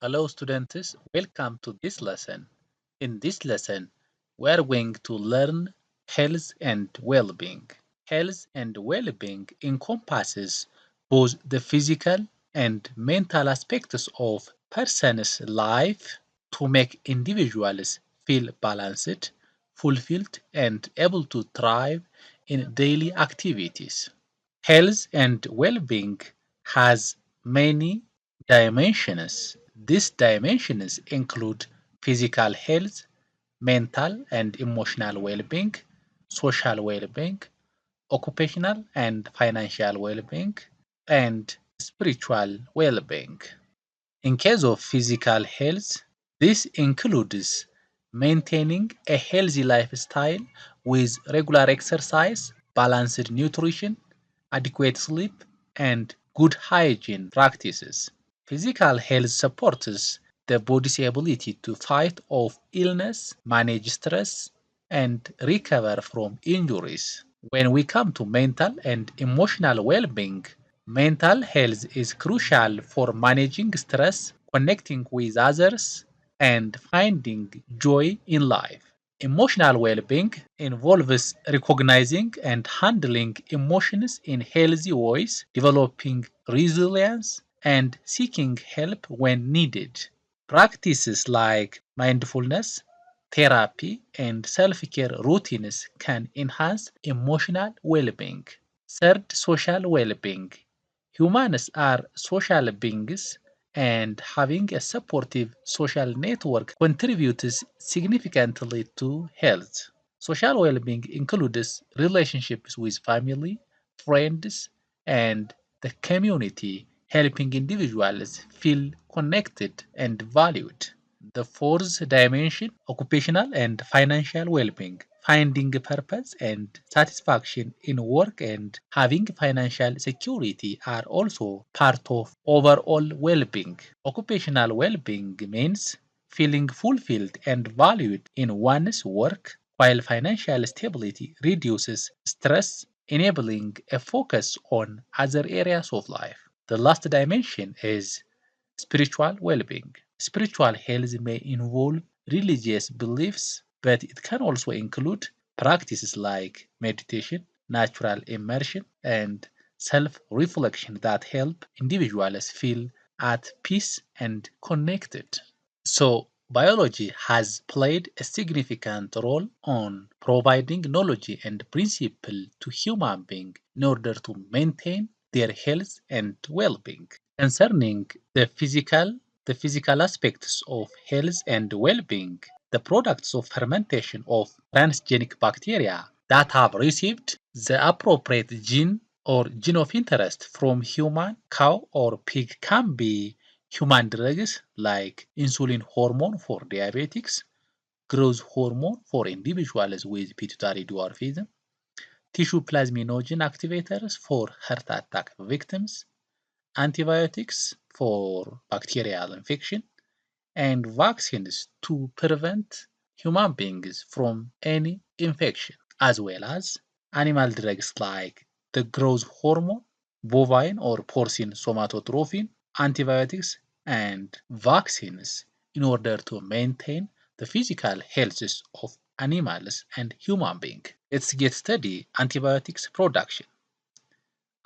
Hello students, welcome to this lesson. In this lesson, we are going to learn health and well-being. Health and well-being encompasses both the physical and mental aspects of person's life to make individuals feel balanced, fulfilled, and able to thrive in daily activities. Health and well-being has many dimensions. These dimensions include physical health, mental and emotional well-being, social well-being, occupational and financial well-being, and spiritual well-being. In case of physical health, this includes maintaining a healthy lifestyle with regular exercise, balanced nutrition, adequate sleep, and good hygiene practices. Physical health supports the body's ability to fight off illness, manage stress, and recover from injuries. When we come to mental and emotional well-being, mental health is crucial for managing stress, connecting with others, and finding joy in life. Emotional well-being involves recognizing and handling emotions in healthy ways, developing resilience, and seeking help when needed. Practices like mindfulness, therapy, and self-care routines can enhance emotional well-being. Third, social well-being. Humans are social beings, and having a supportive social network contributes significantly to health. Social well-being includes relationships with family, friends, and the community, helping individuals feel connected and valued. The fourth dimension, occupational and financial well-being. Finding purpose and satisfaction in work and having financial security are also part of overall well-being. Occupational well-being means feeling fulfilled and valued in one's work, while financial stability reduces stress, enabling a focus on other areas of life. The last dimension is spiritual well-being. Spiritual health may involve religious beliefs, but it can also include practices like meditation, natural immersion, and self-reflection that help individuals feel at peace and connected. So, biology has played a significant role on providing knowledge and principle to human beings in order to maintain their health and well-being. Concerning the physical aspects of health and well-being, the products of fermentation of transgenic bacteria that have received the appropriate gene or gene of interest from human, cow, or pig can be human drugs like insulin hormone for diabetics, growth hormone for individuals with pituitary dwarfism, tissue plasminogen activators for heart attack victims, antibiotics for bacterial infection, and vaccines to prevent human beings from any infection, as well as animal drugs like the growth hormone, bovine or porcine somatotropin, antibiotics, and vaccines in order to maintain the physical health of animals and human beings. Let's get study antibiotics production.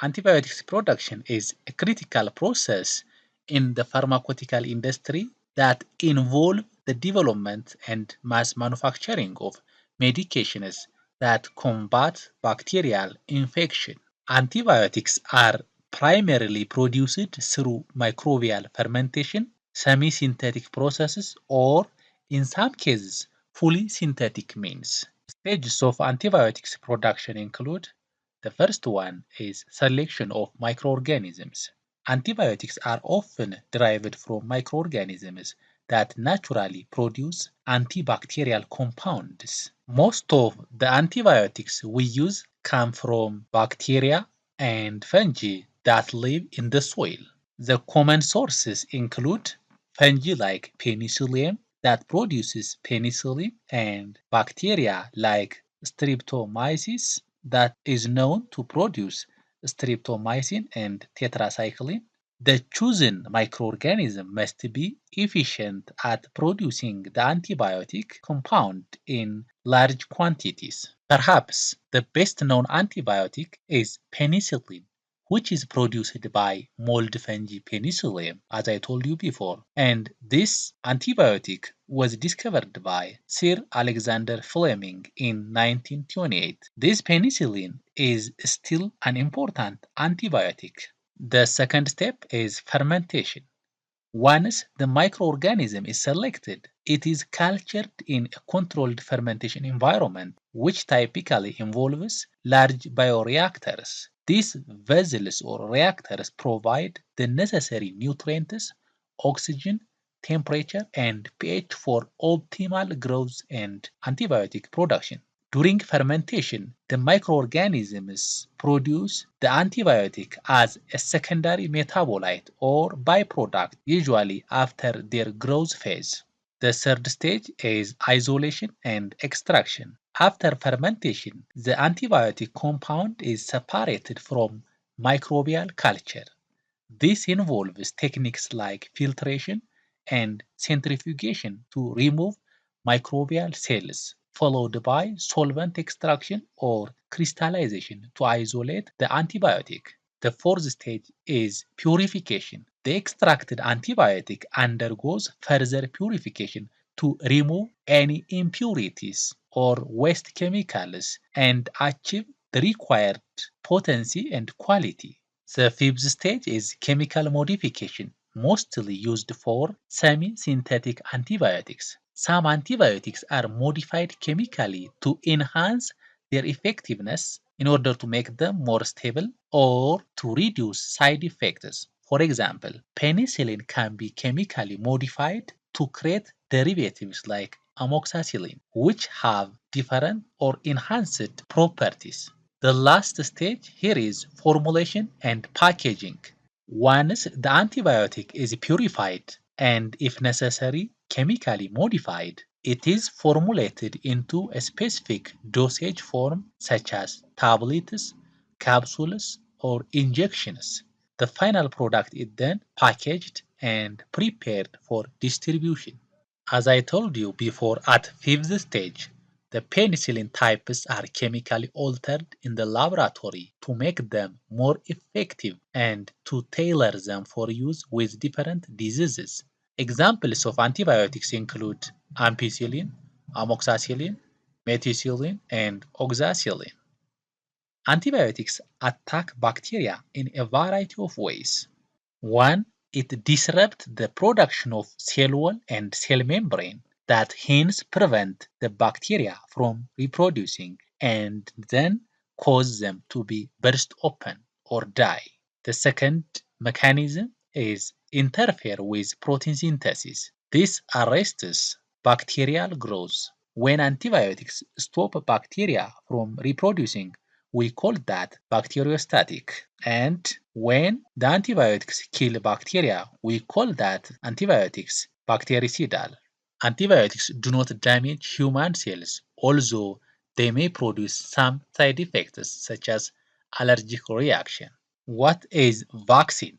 Antibiotics production is a critical process in the pharmaceutical industry that involve the development and mass manufacturing of medications that combat bacterial infection. Antibiotics are primarily produced through microbial fermentation, semi-synthetic processes, or in some cases, fully synthetic means. Stages of antibiotics production include the first one is selection of microorganisms. Antibiotics are often derived from microorganisms that naturally produce antibacterial compounds. Most of the antibiotics we use come from bacteria and fungi that live in the soil. The common sources include fungi like penicillium that produces penicillin and bacteria like streptomyces that is known to produce streptomycin and tetracycline. The chosen microorganism must be efficient at producing the antibiotic compound in large quantities. Perhaps the best known antibiotic is penicillin, which is produced by mold fungi penicillium, as I told you before. And this antibiotic was discovered by Sir Alexander Fleming in 1928. This penicillin is still an important antibiotic. The second step is fermentation. Once the microorganism is selected, it is cultured in a controlled fermentation environment, which typically involves large bioreactors. These vessels or reactors provide the necessary nutrients, oxygen, temperature, and pH for optimal growth and antibiotic production. During fermentation, the microorganisms produce the antibiotic as a secondary metabolite or byproduct, usually after their growth phase. The third stage is isolation and extraction. After fermentation, the antibiotic compound is separated from microbial culture. This involves techniques like filtration and centrifugation to remove microbial cells, followed by solvent extraction or crystallization to isolate the antibiotic. The fourth stage is purification. The extracted antibiotic undergoes further purification to remove any impurities or waste chemicals and achieve the required potency and quality. The fifth stage is chemical modification, mostly used for semi-synthetic antibiotics. Some antibiotics are modified chemically to enhance their effectiveness in order to make them more stable or to reduce side effects. For example, penicillin can be chemically modified to create derivatives like amoxicillin, which have different or enhanced properties. The last stage here is formulation and packaging. Once the antibiotic is purified and, if necessary, chemically modified, it is formulated into a specific dosage form such as tablets, capsules, or injections. The final product is then packaged and prepared for distribution. As I told you before, at fifth stage, the penicillin types are chemically altered in the laboratory to make them more effective and to tailor them for use with different diseases. Examples of antibiotics include ampicillin, amoxicillin, methicillin, and oxacillin. Antibiotics attack bacteria in a variety of ways. One, it disrupts the production of cell wall and cell membrane that hence prevent the bacteria from reproducing and then cause them to be burst open or die. The second mechanism is interfere with protein synthesis. This arrests bacterial growth. When antibiotics stop bacteria from reproducing, we call that bacteriostatic. And when the antibiotics kill bacteria, we call that antibiotics bactericidal. Antibiotics do not damage human cells, although they may produce some side effects such as allergic reaction. What is vaccine?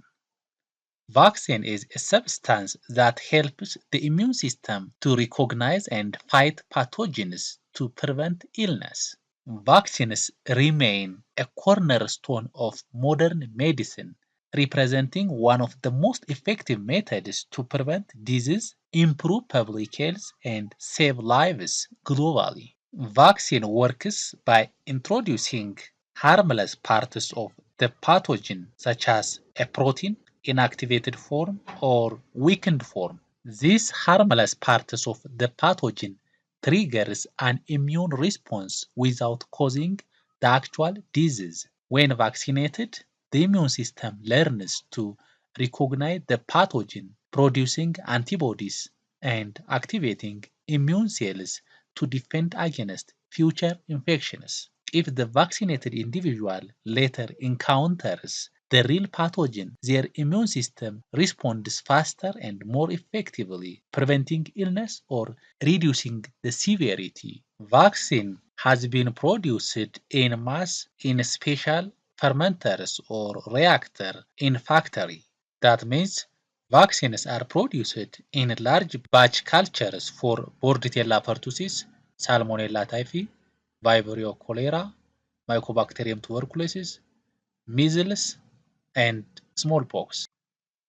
Vaccine is a substance that helps the immune system to recognize and fight pathogens to prevent illness. Vaccines remain a cornerstone of modern medicine, representing one of the most effective methods to prevent disease, improve public health, and save lives globally. Vaccine works by introducing harmless parts of the pathogen, such as a protein, inactivated form, or weakened form. These harmless parts of the pathogen triggers an immune response without causing the actual disease. When vaccinated, the immune system learns to recognize the pathogen, producing antibodies and activating immune cells to defend against future infections. If the vaccinated individual later encounters the real pathogen, their immune system responds faster and more effectively, preventing illness or reducing the severity. Vaccine has been produced in mass in special fermenters or reactor in factory. That means vaccines are produced in large batch cultures for Bordetella pertussis, Salmonella typhi, Vibrio cholera, Mycobacterium tuberculosis, measles, and smallpox.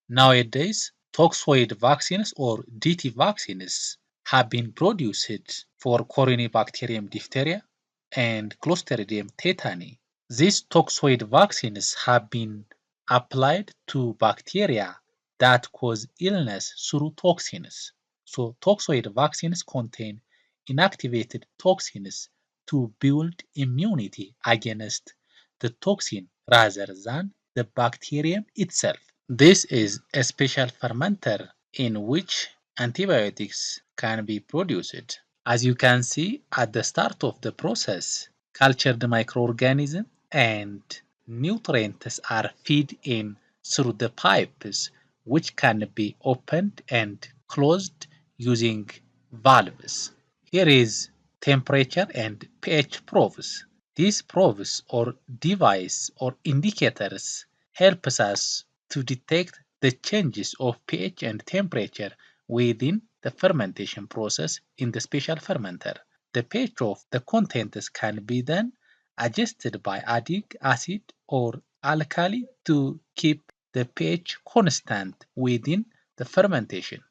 Nowadays, toxoid vaccines or DT vaccines have been produced for Corynebacterium diphtheria and Clostridium tetani. These toxoid vaccines have been applied to bacteria that cause illness through toxins. So toxoid vaccines contain inactivated toxins to build immunity against the toxin rather than the bacterium itself. This is a special fermenter in which antibiotics can be produced. As you can see at the start of the process, cultured microorganisms and nutrients are fed in through the pipes, which can be opened and closed using valves. Here is temperature and pH probes. These probes or device or indicators helps us to detect the changes of pH and temperature within the fermentation process in the special fermenter. The pH of the contents can be then adjusted by adding acid or alkali to keep the pH constant within the fermentation.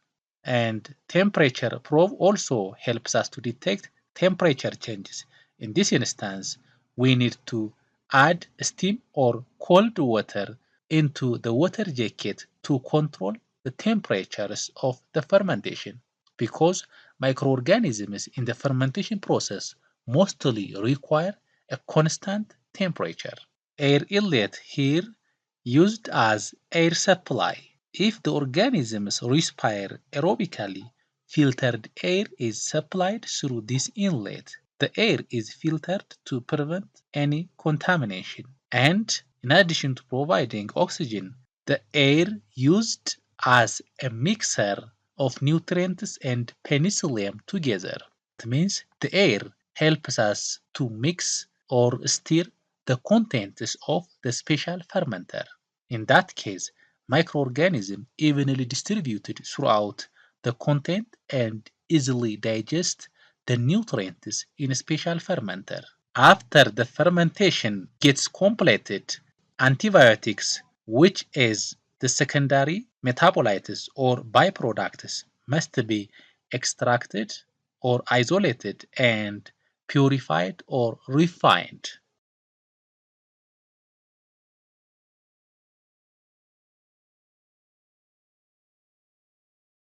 And temperature probe also helps us to detect temperature changes. In this instance, we need to add steam or cold water into the water jacket to control the temperatures of the fermentation, because microorganisms in the fermentation process mostly require a constant temperature. Air inlet here used as air supply. If the organisms respire aerobically, filtered air is supplied through this inlet. The air is filtered to prevent any contamination. And in addition to providing oxygen, the air used as a mixer of nutrients and penicillium together. It means the air helps us to mix or stir the contents of the special fermenter. In that case, microorganisms evenly distributed throughout the content and easily digest the nutrients in a special fermenter. After the fermentation gets completed, antibiotics, which is the secondary metabolites or byproducts, must be extracted or isolated and purified or refined.